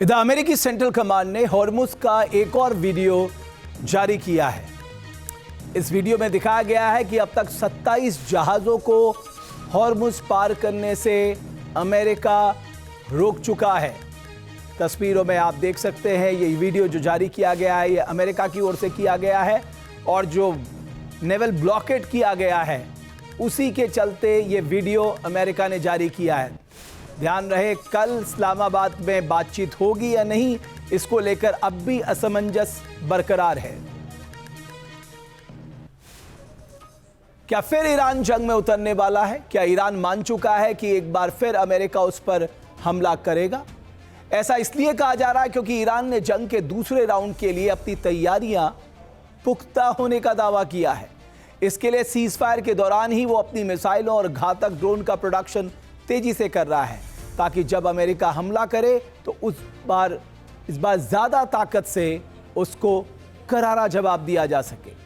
इधर अमेरिकी central command ने हॉर्मुज का एक और वीडियो जारी किया है। इस वीडियो में दिखाया गया है कि अब तक 27 जहाजों को हॉर्मुज पार करने से अमेरिका रोक चुका है। तस्वीरों में आप देख सकते हैं ये वीडियो जो जारी किया गया है ये अमेरिका की ओर से किया गया है और जो नेवल ब्लॉकेट किया गया है उसी के चलते ये वीडियो अमेरिका ने जारी किया है। ध्यान रहे, कल इस्लामाबाद में बातचीत होगी या नहीं, इसको लेकर अब भी असमंजस बरकरार है। क्या फिर ईरान जंग में उतरने वाला है? क्या ईरान मान चुका है कि एक बार फिर अमेरिका उस पर हमला करेगा? ऐसा इसलिए कहा जा रहा है क्योंकि ईरान ने जंग के दूसरे राउंड के लिए अपनी तैयारियां पुख्ता होने का दावा किया है। इसके लिए सीजफायर के दौरान ही वो अपनी मिसाइलों और घातक ड्रोन का प्रोडक्शन तेजी से कर रहा है ताकि जब अमेरिका हमला करे तो इस बार ज्यादा ताकत से उसको करारा जवाब दिया जा सके।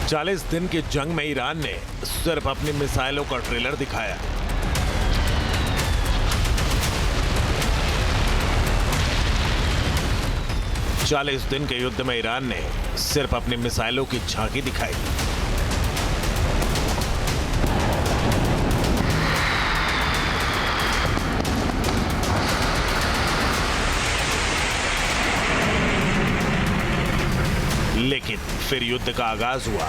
चालीस दिन की जंग में ईरान ने सिर्फ अपनी मिसाइलों का ट्रेलर दिखाया। चालीस दिन के युद्ध में ईरान ने सिर्फ अपनी मिसाइलों की झांकी दिखाई। लेकिन फिर युद्ध का आगाज हुआ।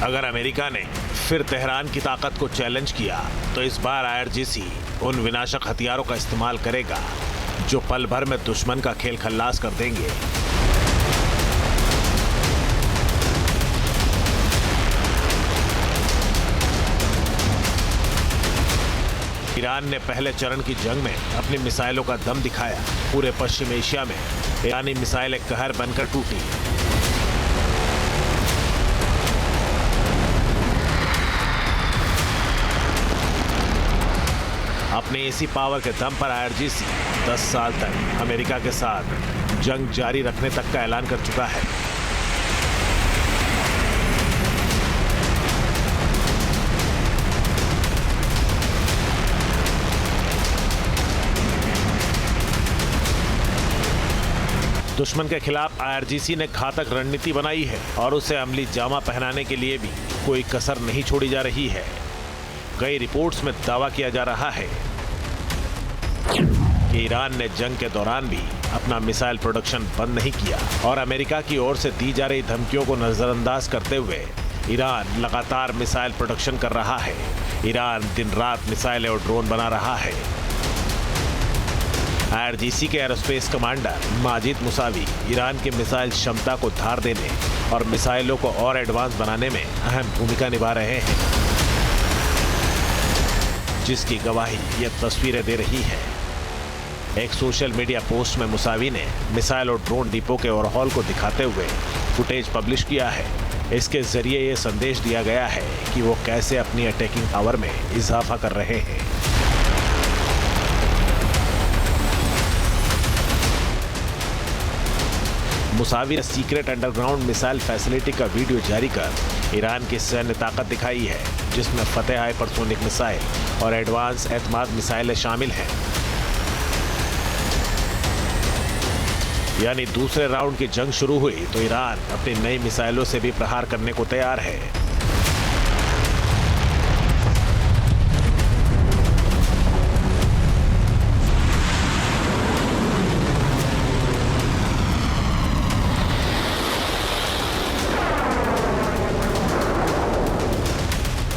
अगर अमेरिका ने फिर तेहरान की ताकत को चैलेंज किया तो इस बार आईआरजीसी उन विनाशक हथियारों का इस्तेमाल करेगा जो पल भर में दुश्मन का खेल खल्लास कर देंगे। ईरान ने पहले चरण की जंग में अपनी मिसाइलों का दम दिखाया। पूरे पश्चिम एशिया में ईरानी मिसाइल एक कहर बनकर टूटी। अपने इसी पावर के दम पर आईआरजीसी 10 साल तक अमेरिका के साथ जंग जारी रखने तक का ऐलान कर चुका है। दुश्मन के खिलाफ आईआरजीसी ने घातक रणनीति बनाई है और उसे अमली जामा पहनाने के लिए भी कोई कसर नहीं छोड़ी जा रही है। कई रिपोर्ट्स में दावा किया जा रहा है कि ईरान ने जंग के दौरान भी अपना मिसाइल प्रोडक्शन बंद नहीं किया और अमेरिका की ओर से दी जा रही धमकियों को नजरअंदाज करते हुए ईरान लगातार मिसाइल प्रोडक्शन कर रहा है। ईरान दिन रात मिसाइलें और ड्रोन बना रहा है। आईआरजीसी के aerospace commander Majid Mousavi Iran की मिसाइल क्षमता को धार देने और मिसाइलों को और एडवांस बनाने में अहम भूमिका निभा रहे हैं, जिसकी गवाही ये तस्वीरें दे रही है। एक सोशल मीडिया पोस्ट में मुसावी ने मिसाइल और ड्रोन डिपो के ओवरहॉल को दिखाते हुए फुटेज पब्लिश किया है। इसके जरिए ये संदेश दिया गया है कि वो कैसे अपनी अटैकिंग पावर में इजाफा कर रहे हैं। मुसावी ने सीक्रेट अंडरग्राउंड मिसाइल फैसिलिटी का वीडियो जारी कर ईरान की सैन्य ताकत दिखाई है, जिसमें फतेह हाइपरसोनिक मिसाइल और एडवांस एतमाद मिसाइलें शामिल हैं। यानी दूसरे राउंड की जंग शुरू हुई तो ईरान अपनी नई मिसाइलों से भी प्रहार करने को तैयार है।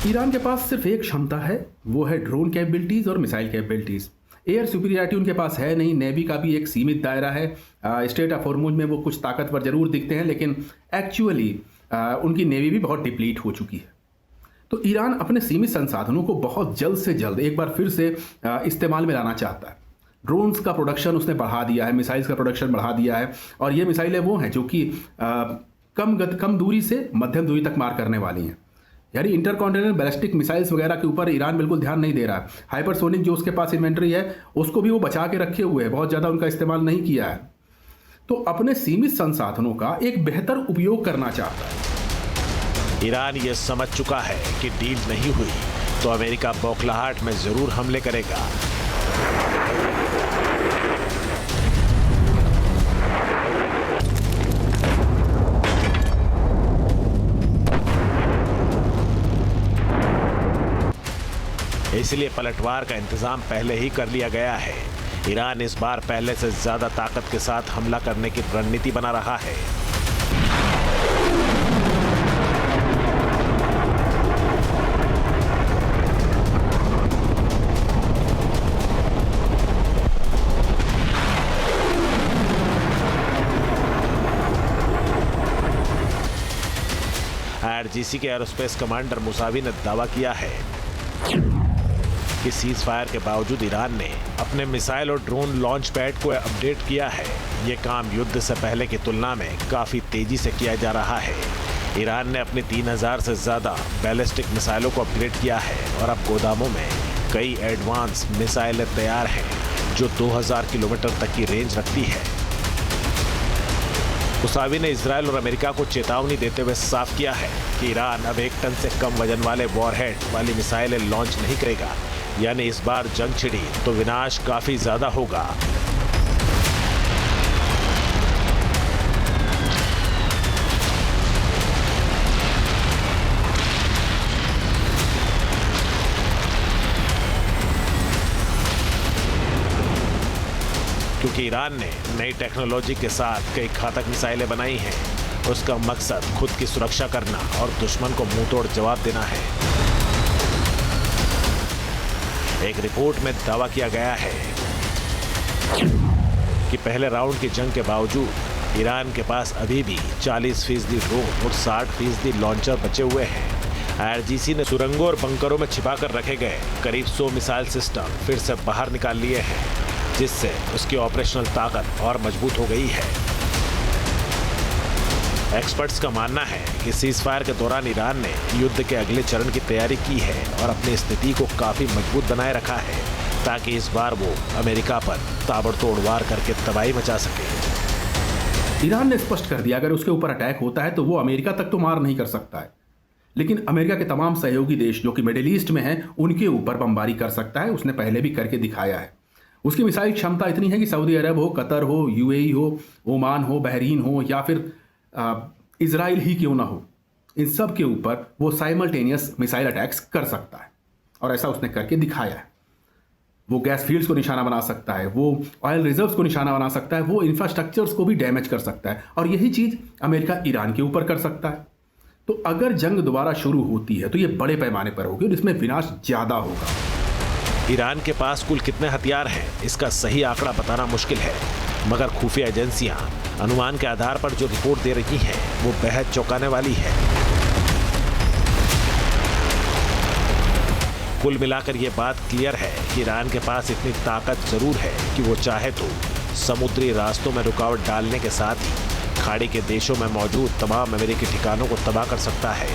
ईरान के पास सिर्फ एक क्षमता है, वो है ड्रोन कैपेबिलिटीज़ और मिसाइल कैपेबिलिटीज़। एयर सुपीरियरिटी उनके पास है नहीं। नेवी का भी एक सीमित दायरा है। स्ट्रेट ऑफ हॉर्मुज में वो कुछ ताकतवर जरूर दिखते हैं, लेकिन एक्चुअली उनकी नेवी भी बहुत डिप्लीट हो चुकी है। तो ईरान अपने सीमित संसाधनों को बहुत जल्द से जल्द एक बार फिर से इस्तेमाल में लाना चाहता है। ड्रोन्स का प्रोडक्शन उसने बढ़ा दिया है, मिसाइल्स का प्रोडक्शन बढ़ा दिया है। और ये मिसाइलें वो हैं जो कि कम दूरी से मध्यम दूरी तक मार करने वाली हैं। यानी इंटरकॉन्टिनेंटल बैलिस्टिक मिसाइल्स वगैरह के ऊपर ईरान बिल्कुल ध्यान नहीं दे रहा है। हाइपरसोनिक जो उसके पास इन्वेंट्री है उसको भी वो बचा के रखे हुए है, बहुत ज़्यादा उनका इस्तेमाल नहीं किया है। तो अपने सीमित संसाधनों का एक बेहतर उपयोग करना चाहता है। ईरान ये समझ चुका है कि डील नहीं हुई तो अमेरिका बौखलाहट में जरूर हमले करेगा। इसलिए पलटवार का इंतजाम पहले ही कर लिया गया है। ईरान इस बार पहले से ज्यादा ताकत के साथ हमला करने की रणनीति बना रहा है। आईआरजीसी के एरोस्पेस कमांडर मुसावी ने दावा किया है कि सीज फायर के बावजूद ईरान ने अपने मिसाइल और ड्रोन लॉन्च पैड को अपडेट किया है। ये काम युद्ध से पहले की तुलना में काफी तेजी से किया जा रहा है। ईरान ने अपनी 3000 से ज्यादा बैलिस्टिक मिसाइलों को अपग्रेड किया है और अब गोदामों में कई एडवांस मिसाइलें तैयार हैं जो 2000 किलोमीटर तक की रेंज रखती है। मुसावी ने इजराइल और अमेरिका को चेतावनी देते हुए साफ किया है कि ईरान अब 1 टन से कम वजन वाले वॉरहेड वाली मिसाइलें लॉन्च नहीं करेगा। यानी इस बार जंग छिड़ी तो विनाश काफी ज्यादा होगा। क्योंकि ईरान ने नई टेक्नोलॉजी के साथ कई घातक मिसाइलें बनाई हैं। उसका मकसद खुद की सुरक्षा करना और दुश्मन को मुंहतोड़ जवाब देना है। एक रिपोर्ट में दावा किया गया है कि पहले राउंड की जंग के बावजूद ईरान के पास अभी भी 40% ड्रोन और 60% लॉन्चर बचे हुए हैं। आईआरजीसी ने सुरंगों और बंकरों में छिपाकर रखे गए करीब 100 मिसाइल सिस्टम फिर से बाहर निकाल लिए हैं, जिससे उसकी ऑपरेशनल ताकत और मजबूत हो गई है। एक्सपर्ट्स का मानना है कि सीज फायर के दौरान ईरान ने युद्ध के अगले चरण की तैयारी की है और अपनी स्थिति को काफी मजबूत बनाए रखा है ताकि इस बार वो अमेरिका पर ताबड़तोड़ वार करके तबाही मचा सके। ईरान ने स्पष्ट कर दिया अगर उसके ऊपर अटैक होता है तो वो अमेरिका तक तो मार नहीं कर सकता है, लेकिन अमेरिका के तमाम सहयोगी देश जो कि मिडिल ईस्ट में हैं उनके ऊपर बमबारी कर सकता है। उसने पहले भी करके दिखाया है। उसकी मिसाइल क्षमता इतनी है कि सऊदी अरब हो, कतर हो, यूएई हो, ओमान हो, बहरीन हो या फिर इजराइल ही क्यों ना हो, इन सब के ऊपर वो साइमल्टेनियस मिसाइल अटैक्स कर सकता है और ऐसा उसने करके दिखाया है। वो गैस फील्ड्स को निशाना बना सकता है, वो ऑयल रिजर्व्स को निशाना बना सकता है, वो इंफ्रास्ट्रक्चर्स को भी डैमेज कर सकता है और यही चीज़ अमेरिका ईरान के ऊपर कर सकता है। तो अगर जंग दोबारा शुरू होती है तो ये बड़े पैमाने पर होगी और इसमें विनाश ज़्यादा होगा। ईरान के पास कुल कितने हथियार हैं इसका सही आंकड़ा बताना मुश्किल है, मगर खुफिया एजेंसियां अनुमान के आधार पर जो रिपोर्ट दे रही हैं वो बेहद चौंकाने वाली है। कुल मिलाकर ये बात क्लियर है कि ईरान के पास इतनी ताकत जरूर है कि वो चाहे तो समुद्री रास्तों में रुकावट डालने के साथ ही खाड़ी के देशों में मौजूद तमाम अमेरिकी ठिकानों को तबाह कर सकता है।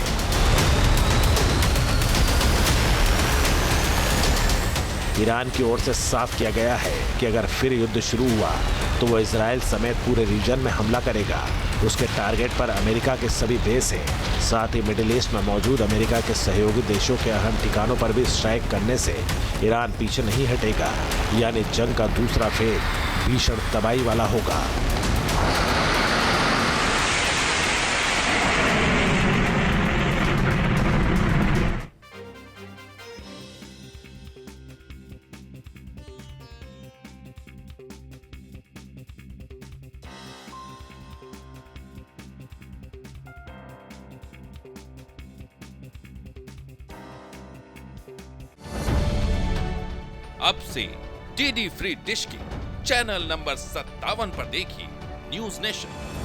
ईरान की ओर से साफ किया गया है कि अगर फिर युद्ध शुरू हुआ तो वो इजराइल समेत पूरे रीजन में हमला करेगा। उसके टारगेट पर अमेरिका के सभी बेस हैं, साथ ही मिडिल ईस्ट में मौजूद अमेरिका के सहयोगी देशों के अहम ठिकानों पर भी स्ट्राइक करने से ईरान पीछे नहीं हटेगा। यानी जंग का दूसरा फेज भीषण तबाही वाला होगा। अब से डीडी फ्री डिश की चैनल नंबर 57 पर देखिए न्यूज नेशन।